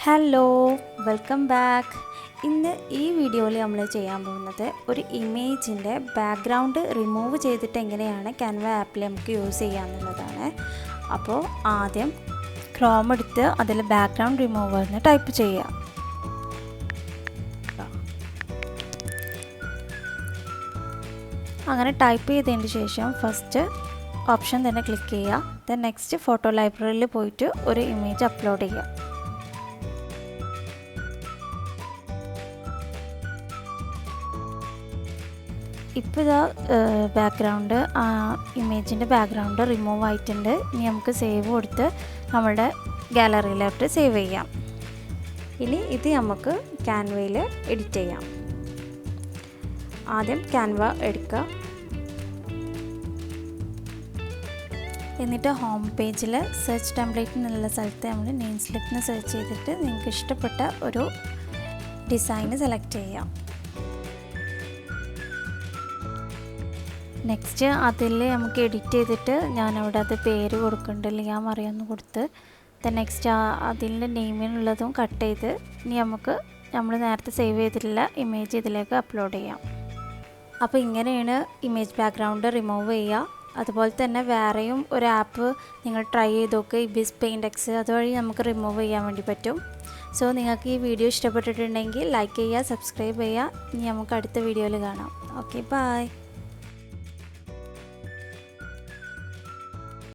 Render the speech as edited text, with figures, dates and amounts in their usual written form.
Hello, welcome back. ഇന്ന് ഈ വീഡിയോയിൽ നമ്മൾ ചെയ്യാൻ പോകുന്നത് ഒരു ഇമേജിൻ്റെ ബാക്ക്ഗ്രൗണ്ട് റിമൂവ് ചെയ്തിട്ട് എങ്ങനെയാണ് ക്യാൻവ ആപ്പിൽ നമുക്ക് യൂസ് ചെയ്യാമെന്നുള്ളതാണ്. അപ്പോൾ ആദ്യം ക്രോം എടുത്ത് അതിൽ ബാക്ക്ഗ്രൗണ്ട് റിമൂവർ എന്ന് ടൈപ്പ് ചെയ്യുക. അങ്ങനെ ടൈപ്പ് ചെയ്തതിന് ശേഷം ഫസ്റ്റ് ഓപ്ഷൻ തന്നെ ക്ലിക്ക് ചെയ്യുക. ദെൻ നെക്സ്റ്റ് ഫോട്ടോ ലൈബ്രറിയിൽ പോയിട്ട് ഒരു ഇമേജ് അപ്ലോഡ് ചെയ്യുക. ഇപ്പോൾ ഇതാ ബാക്ക്ഗ്രൗണ്ട് ഇമേജിൻ്റെ ബാക്ക്ഗ്രൗണ്ട് റിമൂവ് ആയിട്ടുണ്ട്. ഇനി നമുക്ക് സേവ് കൊടുത്ത് നമ്മുടെ ഗാലറിയിലോട്ട് സേവ് ചെയ്യാം. ഇനി ഇത് നമുക്ക് ക്യാൻവയിൽ എഡിറ്റ് ചെയ്യാം. ആദ്യം ക്യാൻവ എടുക്കുക. എന്നിട്ട് ഹോം പേജിൽ സെർച്ച് ടെംപ്ലേറ്റ് എന്നുള്ള സ്ഥലത്ത് നമ്മൾ നെയിം സ്ലിപ്പിന് സെർച്ച് ചെയ്തിട്ട് നിങ്ങൾക്ക് ഇഷ്ടപ്പെട്ട ഒരു ഡിസൈന് സെലക്ട് ചെയ്യാം. നെക്സ്റ്റ് അതിൽ നമുക്ക് എഡിറ്റ് ചെയ്തിട്ട് ഞാനവിടെ അത് പേര് കൊടുക്കുന്നുണ്ട്, ലിയാ മറിയൊന്ന് കൊടുത്ത് നെക്സ്റ്റ് അതിൻ്റെ നെയിമിനുള്ളതും കട്ട് ചെയ്ത് ഇനി നമുക്ക് നമ്മൾ നേരത്തെ സേവ് ചെയ്തിട്ടുള്ള ഇമേജ് ഇതിലേക്ക് അപ്ലോഡ് ചെയ്യാം. അപ്പോൾ ഇങ്ങനെയാണ് ഇമേജ് ബാക്ക്ഗ്രൗണ്ട് റിമൂവ് ചെയ്യുക. അതുപോലെ തന്നെ വേറെയും ഒരു ആപ്പ് നിങ്ങൾ ട്രൈ ചെയ്ത് നോക്കുക, ഇബിസ് പെയിൻറ്റെക്സ്. അതുവഴി നമുക്ക് റിമൂവ് ചെയ്യാൻ വേണ്ടി പറ്റും. സോ നിങ്ങൾക്ക് ഈ വീഡിയോ ഇഷ്ടപ്പെട്ടിട്ടുണ്ടെങ്കിൽ ലൈക്ക് ചെയ്യുക, സബ്സ്ക്രൈബ് ചെയ്യുക. ഇനി നമുക്ക് അടുത്ത വീഡിയോയിൽ കാണാം. Okay, by.